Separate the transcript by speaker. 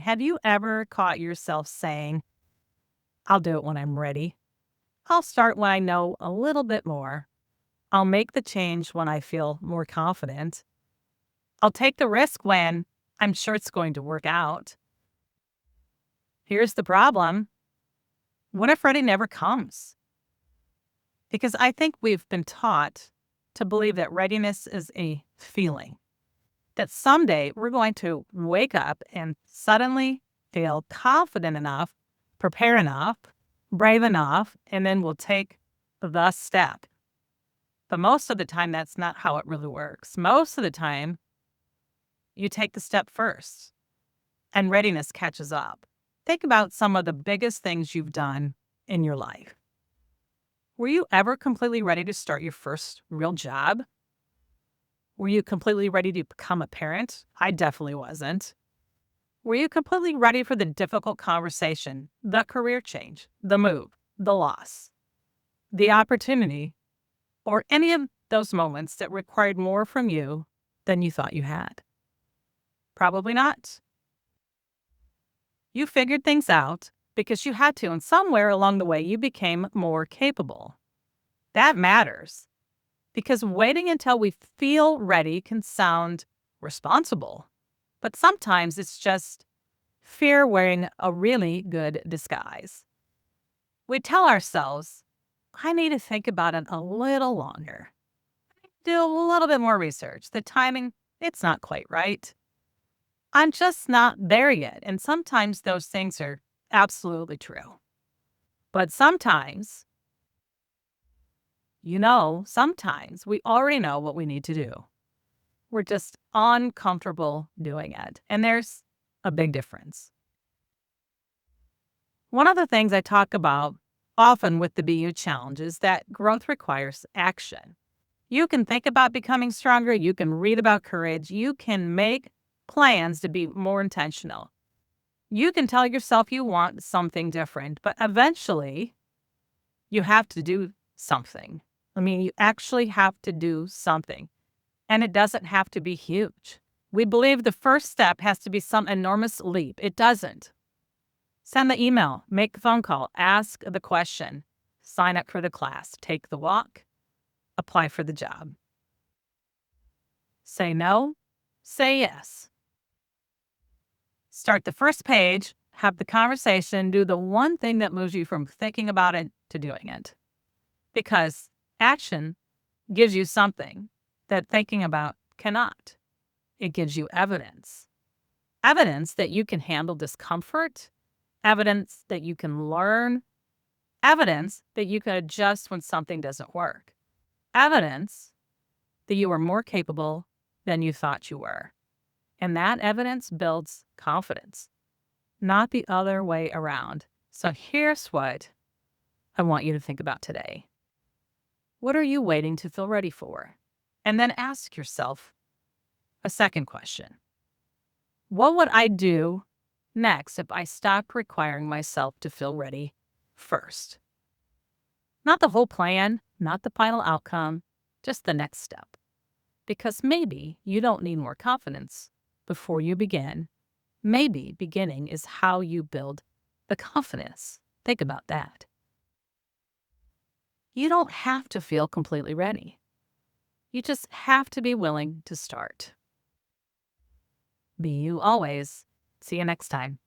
Speaker 1: Have you ever caught yourself saying, I'll do it when I'm ready? I'll start when I know a little bit more. I'll make the change when I feel more confident. I'll take the risk when I'm sure it's going to work out. Here's the problem. What if ready never comes? Because I think we've been taught to believe that readiness is a feeling, that someday we're going to wake up and suddenly feel confident enough, prepare enough, brave enough, and then we'll take the step. But most of the time, that's not how it really works. Most of the time, you take the step first and readiness catches up. Think about some of the biggest things you've done in your life. Were you ever completely ready to start your first real job? Were you completely ready to become a parent? I definitely wasn't. Were you completely ready for the difficult conversation, the career change, the move, the loss, the opportunity, or any of those moments that required more from you than you thought you had? Probably not. You figured things out because you had to, and somewhere along the way, you became more capable. That matters because waiting until we feel ready can sound responsible, but sometimes it's just fear wearing a really good disguise. We tell ourselves, I need to think about it a little longer, do a little bit more research. The timing, it's not quite right. I'm just not there yet. And sometimes those things are absolutely true. But sometimes, sometimes we already know what we need to do. We're just uncomfortable doing it. And there's a big difference. One of the things I talk about often with the BU challenge is that growth requires action. You can think about becoming stronger. You can read about courage. You can make plans to be more intentional. You can tell yourself you want something different, but eventually you have to do something. You actually have to do something. And it doesn't have to be huge. We believe the first step has to be some enormous leap. It doesn't. Send the email, make the phone call, ask the question, sign up for the class, take the walk, apply for the job. Say no, say yes. Start the first page, have the conversation, do the one thing that moves you from thinking about it to doing it. Because action gives you something that thinking about cannot. It gives you evidence. Evidence that you can handle discomfort, evidence that you can learn, evidence that you can adjust when something doesn't work, evidence that you are more capable than you thought you were. And that evidence builds confidence, not the other way around. So here's what I want you to think about today. What are you waiting to feel ready for? And then ask yourself a second question. What would I do next if I stopped requiring myself to feel ready first? Not the whole plan, not the final outcome, just the next step. Because maybe you don't need more confidence before you begin. Maybe beginning is how you build the confidence. Think about that. You don't have to feel completely ready. You just have to be willing to start. Be you always. See you next time.